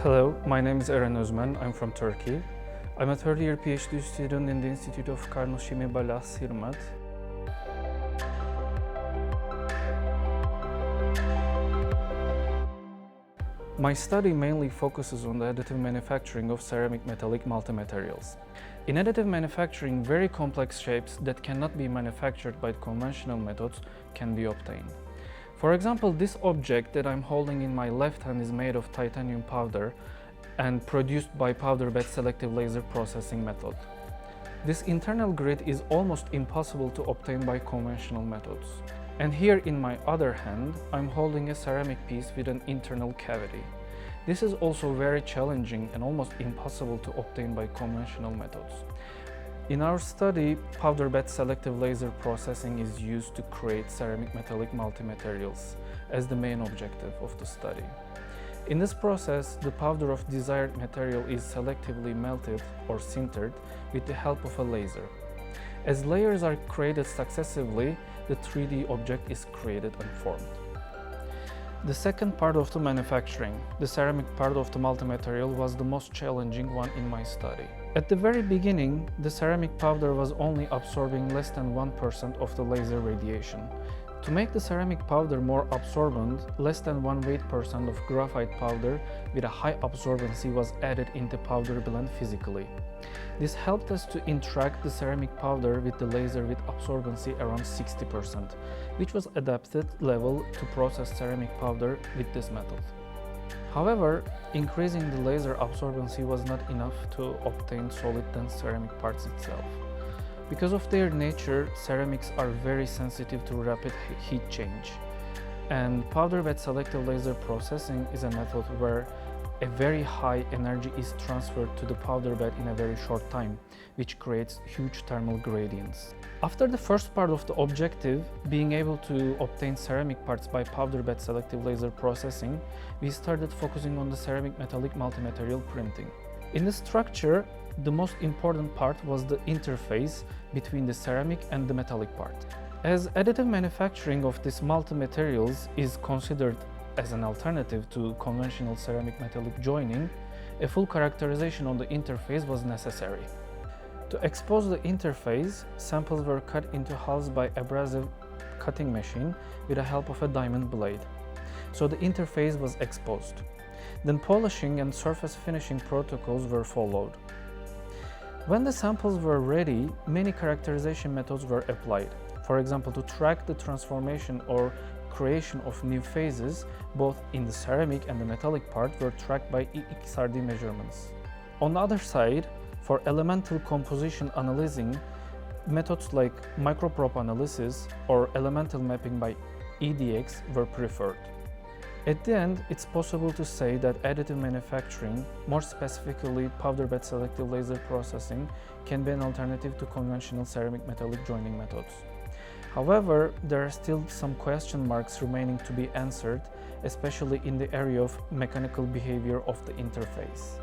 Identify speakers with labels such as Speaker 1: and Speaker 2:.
Speaker 1: Hello, my name is Eren Özmen. I'm from Turkey. I'm a third-year PhD student in the Institute of Karnoshimi Balas, Sirmat. My study mainly focuses on the additive manufacturing of ceramic metallic multimaterials. In additive manufacturing, very complex shapes that cannot be manufactured by conventional methods can be obtained. For example, this object that I'm holding in my left hand is made of titanium powder and produced by powder bed selective laser processing method. This internal grid is almost impossible to obtain by conventional methods. And here in my other hand, I'm holding a ceramic piece with an internal cavity. This is also very challenging and almost impossible to obtain by conventional methods. In our study, powder bed selective laser processing is used to create ceramic metallic multimaterials as the main objective of the study. In this process, the powder of desired material is selectively melted or sintered with the help of a laser. As layers are created successively, the 3D object is created and formed. The second part of the manufacturing, the ceramic part of the multimaterial, was the most challenging one in my study. At the very beginning, the ceramic powder was only absorbing less than 1% of the laser radiation. To make the ceramic powder more absorbent, less than 1/8% of graphite powder with a high absorbency was added in the powder blend physically. This helped us to interact the ceramic powder with the laser with absorbency around 60%, which was adapted level to process ceramic powder with this method. However, increasing the laser absorbency was not enough to obtain solid dense ceramic parts itself. Because of their nature, ceramics are very sensitive to rapid heat change. And powder bed selective laser processing is a method where a very high energy is transferred to the powder bed in a very short time, which creates huge thermal gradients. After the first part of the objective, being able to obtain ceramic parts by powder bed selective laser processing, we started focusing on the ceramic metallic multimaterial printing. In the structure, the most important part was the interface between the ceramic and the metallic part. As additive manufacturing of these multimaterials is considered as an alternative to conventional ceramic metallic joining, a full characterization on the interface was necessary. To expose the interface, samples were cut into halves by abrasive cutting machine with the help of a diamond blade. So the interface was exposed. Then polishing and surface finishing protocols were followed. When the samples were ready, many characterization methods were applied. For example, to track the transformation or creation of new phases, both in the ceramic and the metallic part were tracked by XRD measurements. On the other side, for elemental composition analyzing, methods like microprobe analysis or elemental mapping by EDX were preferred. At the end, it's possible to say that additive manufacturing, more specifically powder bed selective laser processing, can be an alternative to conventional ceramic metallic joining methods. However, there are still some question marks remaining to be answered, especially in the area of mechanical behavior of the interface.